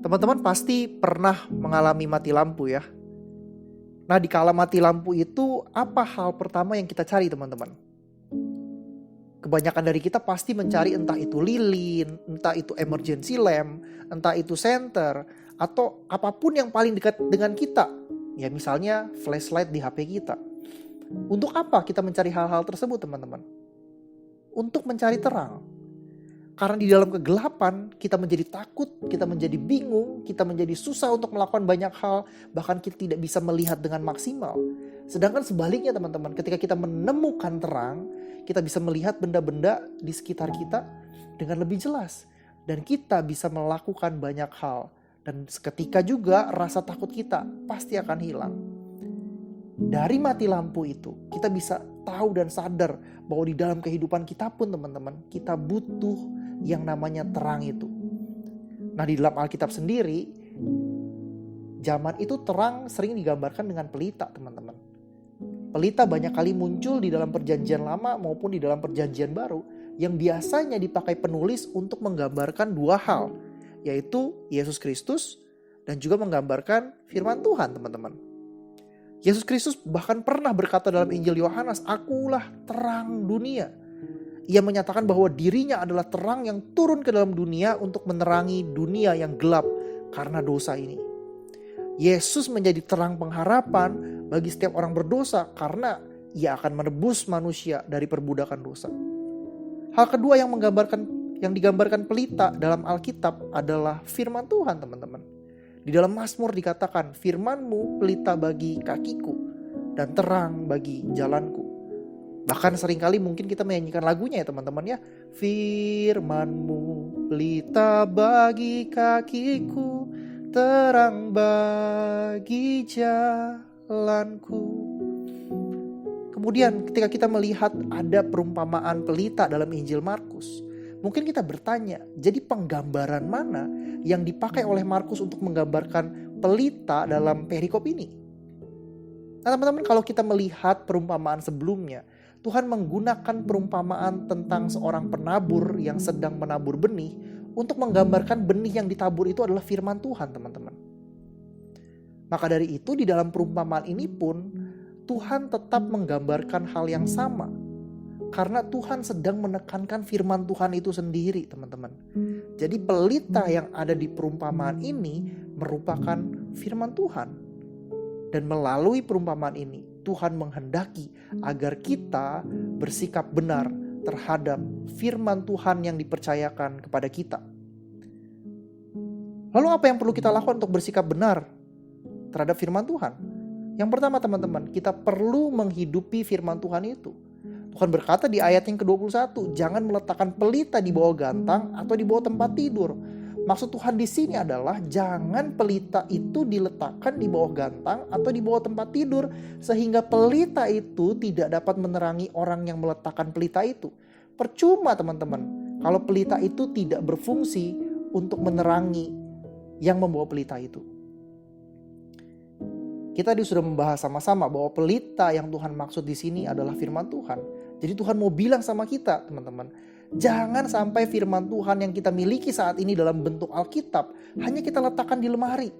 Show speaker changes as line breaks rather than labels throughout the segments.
Teman-teman pasti pernah mengalami mati lampu ya. Nah, di kala mati lampu itu apa hal pertama yang kita cari, teman-teman? Kebanyakan dari kita pasti mencari entah itu lilin, entah itu emergency lamp, entah itu senter, atau apapun yang paling dekat dengan kita. Ya misalnya flashlight di HP kita. Untuk apa kita mencari hal-hal tersebut, teman-teman? Untuk mencari terang. Karena di dalam kegelapan kita menjadi takut, kita menjadi bingung, kita menjadi susah untuk melakukan banyak hal, bahkan kita tidak bisa melihat dengan maksimal. Sedangkan sebaliknya teman-teman, ketika kita menemukan terang, kita bisa melihat benda-benda di sekitar kita dengan lebih jelas. Dan kita bisa melakukan banyak hal. Dan seketika juga rasa takut kita pasti akan hilang. Dari mati lampu itu, kita bisa tahu dan sadar bahwa di dalam kehidupan kita pun teman-teman, kita butuh yang namanya terang itu. Nah, di dalam Alkitab sendiri, zaman itu terang sering digambarkan dengan pelita, teman-teman. Pelita banyak kali muncul di dalam perjanjian lama maupun di dalam perjanjian baru, yang biasanya dipakai penulis untuk menggambarkan dua hal, yaitu Yesus Kristus dan juga menggambarkan firman Tuhan, teman-teman. Yesus Kristus bahkan pernah berkata dalam Injil Yohanes, "Akulah terang dunia." Ia menyatakan bahwa dirinya adalah terang yang turun ke dalam dunia untuk menerangi dunia yang gelap karena dosa ini. Yesus menjadi terang pengharapan bagi setiap orang berdosa karena ia akan menebus manusia dari perbudakan dosa. Hal kedua yang digambarkan pelita dalam Alkitab adalah firman Tuhan, teman-teman. Di dalam Mazmur dikatakan, "Firman-Mu pelita bagi kakiku dan terang bagi jalanku." Bahkan seringkali mungkin kita menyanyikan lagunya ya teman-teman ya. "Firman-Mu pelita bagi kakiku, terang bagi jalanku." Kemudian ketika kita melihat ada perumpamaan pelita dalam Injil Markus, mungkin kita bertanya, jadi penggambaran mana yang dipakai oleh Markus untuk menggambarkan pelita dalam perikop ini? Nah teman-teman, kalau kita melihat perumpamaan sebelumnya, Tuhan menggunakan perumpamaan tentang seorang penabur yang sedang menabur benih untuk menggambarkan benih yang ditabur itu adalah firman Tuhan, teman-teman. Maka dari itu di dalam perumpamaan ini pun Tuhan tetap menggambarkan hal yang sama. Karena Tuhan sedang menekankan firman Tuhan itu sendiri, teman-teman. Jadi pelita yang ada di perumpamaan ini merupakan firman Tuhan. Dan melalui perumpamaan ini, Tuhan menghendaki agar kita bersikap benar terhadap firman Tuhan yang dipercayakan kepada kita. Lalu apa yang perlu kita lakukan untuk bersikap benar terhadap firman Tuhan? Yang pertama teman-teman, kita perlu menghidupi firman Tuhan itu. Tuhan berkata di ayat yang ke-21, "Jangan meletakkan pelita di bawah gantang atau di bawah tempat tidur." Maksud Tuhan di sini adalah jangan pelita itu diletakkan di bawah gantang atau di bawah tempat tidur sehingga pelita itu tidak dapat menerangi orang yang meletakkan pelita itu. Percuma teman-teman, kalau pelita itu tidak berfungsi untuk menerangi yang membawa pelita itu. Kita sudah membahas sama-sama bahwa pelita yang Tuhan maksud di sini adalah firman Tuhan. Jadi Tuhan mau bilang sama kita, teman-teman, jangan sampai firman Tuhan yang kita miliki saat ini dalam bentuk Alkitab hanya kita letakkan di lemari,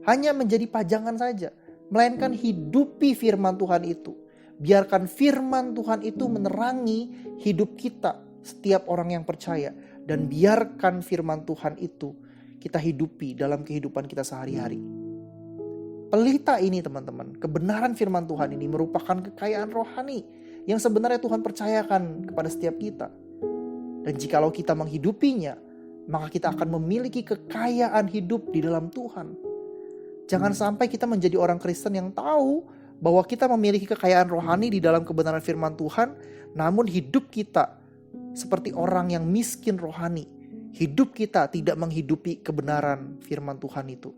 hanya menjadi pajangan saja, melainkan hidupi firman Tuhan itu. Biarkan firman Tuhan itu menerangi hidup kita, setiap orang yang percaya, dan biarkan firman Tuhan itu kita hidupi dalam kehidupan kita sehari-hari. Pelita ini teman-teman, kebenaran firman Tuhan ini merupakan kekayaan rohani yang sebenarnya Tuhan percayakan kepada setiap kita. Dan jikalau kita menghidupinya, maka kita akan memiliki kekayaan hidup di dalam Tuhan. Jangan sampai kita menjadi orang Kristen yang tahu bahwa kita memiliki kekayaan rohani di dalam kebenaran firman Tuhan, namun hidup kita seperti orang yang miskin rohani. Hidup kita tidak menghidupi kebenaran firman Tuhan itu.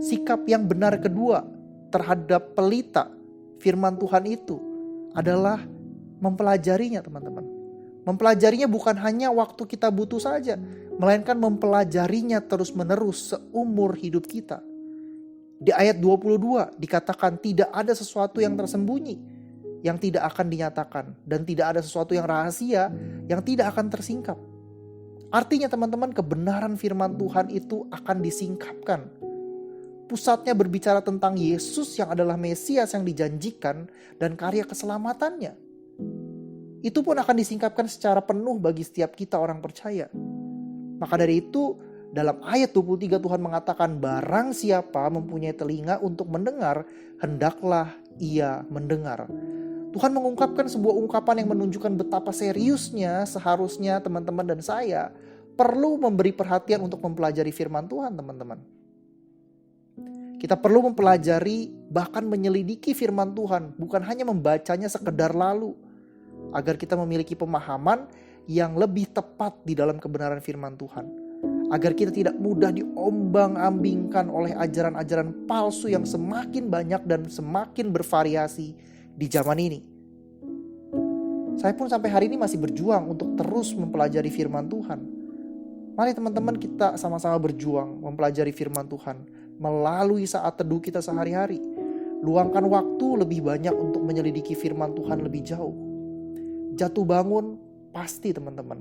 Sikap yang benar kedua terhadap pelita firman Tuhan itu adalah mempelajarinya, teman-teman. Mempelajarinya bukan hanya waktu kita butuh saja, melainkan mempelajarinya terus-menerus seumur hidup kita. Di ayat 22 dikatakan tidak ada sesuatu yang tersembunyi yang tidak akan dinyatakan dan tidak ada sesuatu yang rahasia yang tidak akan tersingkap. Artinya teman-teman, kebenaran firman Tuhan itu akan disingkapkan. Pusatnya berbicara tentang Yesus yang adalah Mesias yang dijanjikan dan karya keselamatannya. Itu pun akan disingkapkan secara penuh bagi setiap kita orang percaya. Maka dari itu, dalam ayat 23 Tuhan mengatakan, barang siapa mempunyai telinga untuk mendengar, hendaklah ia mendengar. Tuhan mengungkapkan sebuah ungkapan yang menunjukkan betapa seriusnya seharusnya teman-teman dan saya perlu memberi perhatian untuk mempelajari firman Tuhan, teman-teman. Kita perlu mempelajari, bahkan menyelidiki firman Tuhan, bukan hanya membacanya sekedar lalu, agar kita memiliki pemahaman yang lebih tepat di dalam kebenaran firman Tuhan. Agar kita tidak mudah diombang-ambingkan oleh ajaran-ajaran palsu yang semakin banyak dan semakin bervariasi di zaman ini. Saya pun sampai hari ini masih berjuang untuk terus mempelajari firman Tuhan. Mari teman-teman, kita sama-sama berjuang mempelajari firman Tuhan melalui saat teduh kita sehari-hari. Luangkan waktu lebih banyak untuk menyelidiki firman Tuhan lebih jauh. Jatuh bangun pasti teman-teman,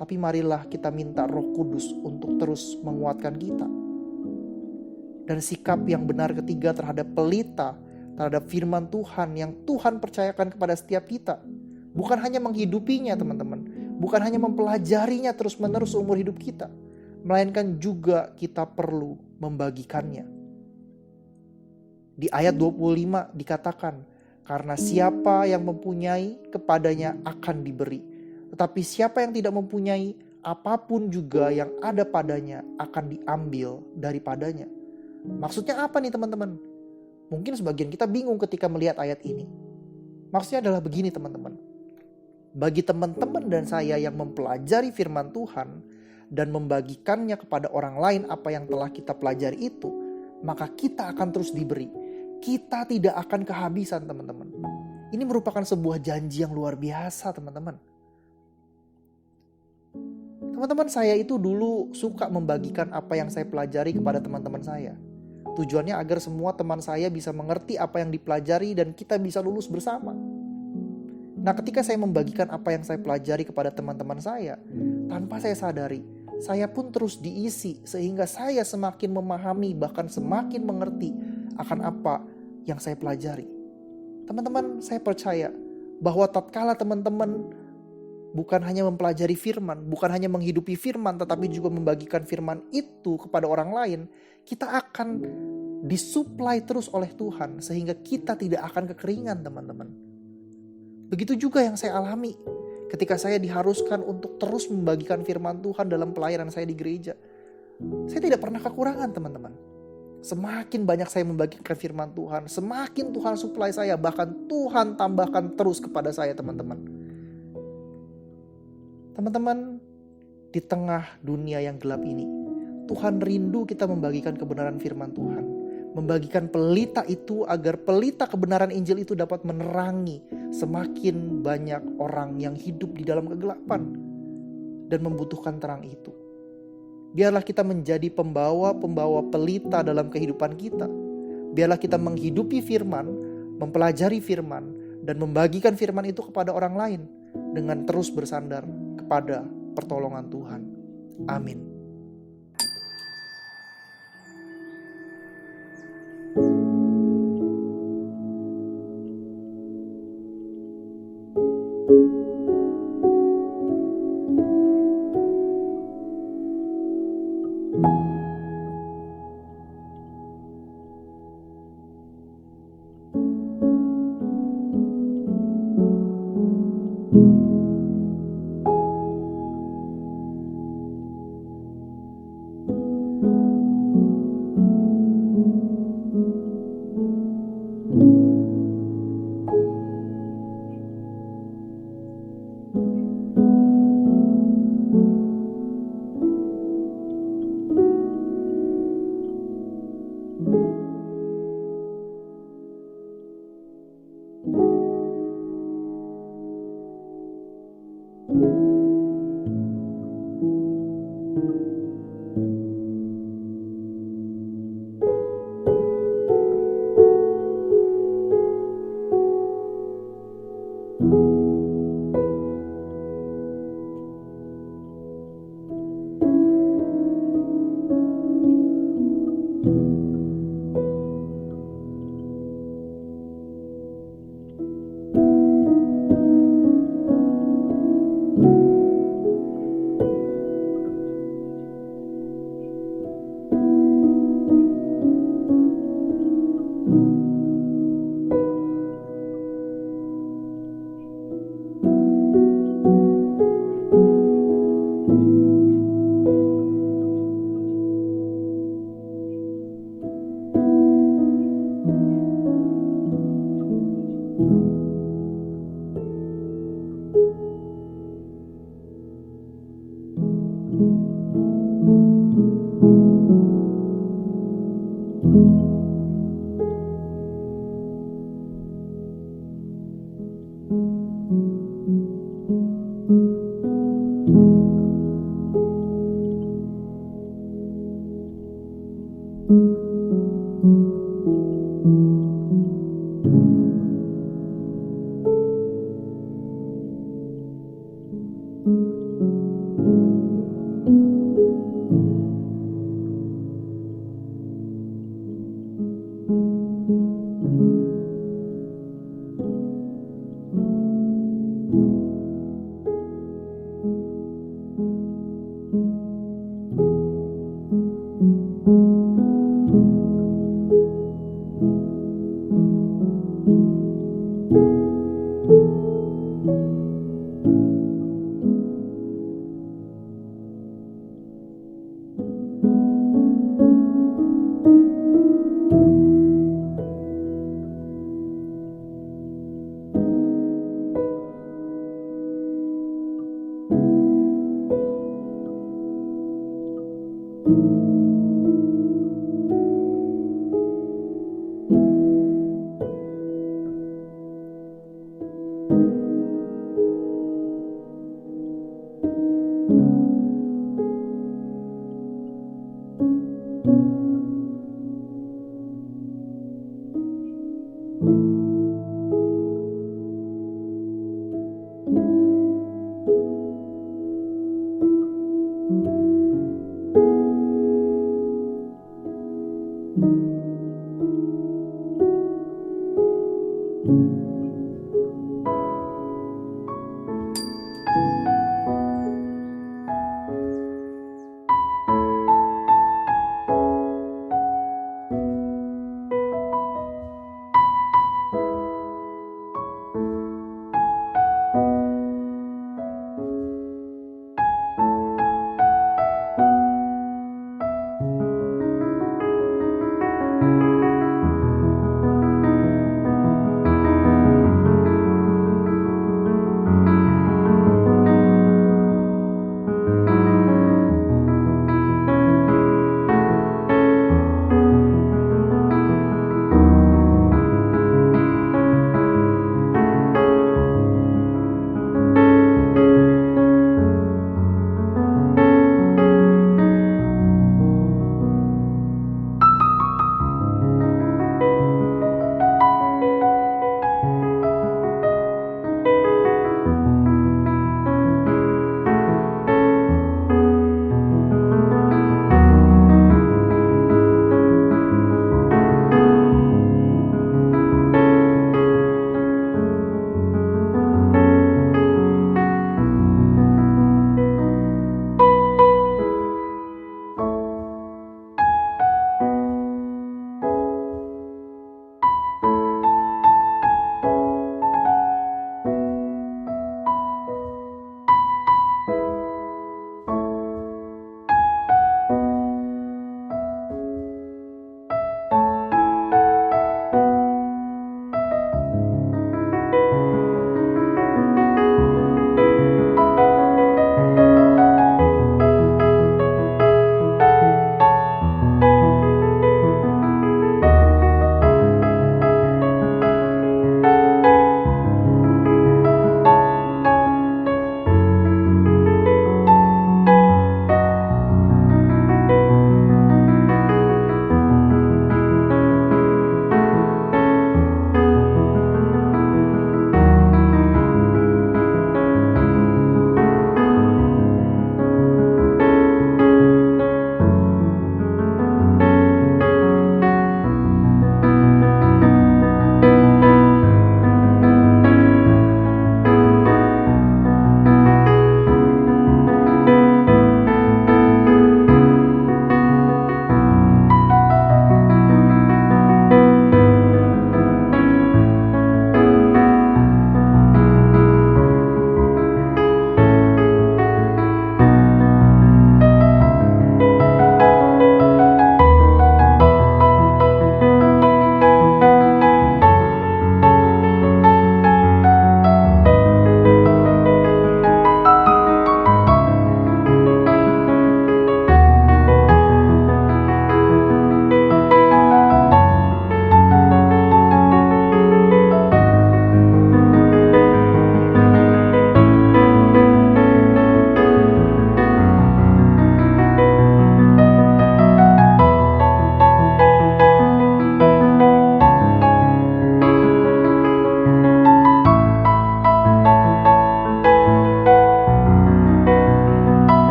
tapi marilah kita minta Roh Kudus untuk terus menguatkan kita. Dan sikap yang benar ketiga terhadap pelita, terhadap firman Tuhan yang Tuhan percayakan kepada setiap kita. Bukan hanya menghidupinya teman-teman, bukan hanya mempelajarinya terus-menerus seumur hidup kita, melainkan juga kita perlu membagikannya. Di ayat 25 dikatakan, karena siapa yang mempunyai kepadanya akan diberi. Tetapi siapa yang tidak mempunyai, apapun juga yang ada padanya akan diambil daripadanya. Maksudnya apa nih teman-teman? Mungkin sebagian kita bingung ketika melihat ayat ini. Maksudnya adalah begini teman-teman. Bagi teman-teman dan saya yang mempelajari firman Tuhan dan membagikannya kepada orang lain apa yang telah kita pelajari itu, maka kita akan terus diberi. Kita tidak akan kehabisan teman-teman. Ini merupakan sebuah janji yang luar biasa teman-teman. Teman-teman, saya itu dulu suka membagikan apa yang saya pelajari kepada teman-teman saya. Tujuannya agar semua teman saya bisa mengerti apa yang dipelajari dan kita bisa lulus bersama. Nah, ketika saya membagikan apa yang saya pelajari kepada teman-teman saya, tanpa saya sadari, saya pun terus diisi sehingga saya semakin memahami bahkan semakin mengerti akan apa yang saya pelajari. Teman-teman, saya percaya bahwa tatkala teman-teman bukan hanya mempelajari firman, bukan hanya menghidupi firman, tetapi juga membagikan firman itu kepada orang lain, kita akan disuplai terus oleh Tuhan sehingga kita tidak akan kekeringan teman-teman. Begitu juga yang saya alami ketika saya diharuskan untuk terus membagikan firman Tuhan dalam pelayanan saya di gereja. Saya tidak pernah kekurangan teman-teman. Semakin banyak saya membagikan firman Tuhan, semakin Tuhan suplai saya, bahkan Tuhan tambahkan terus kepada saya teman-teman. Teman-teman, di tengah dunia yang gelap ini, Tuhan rindu kita membagikan kebenaran firman Tuhan. Membagikan pelita itu agar pelita kebenaran Injil itu dapat menerangi semakin banyak orang yang hidup di dalam kegelapan dan membutuhkan terang itu. Biarlah kita menjadi pembawa-pembawa pelita dalam kehidupan kita. Biarlah kita menghidupi firman, mempelajari firman, dan membagikan firman itu kepada orang lain dengan terus bersandar kepada pertolongan Tuhan. Amin.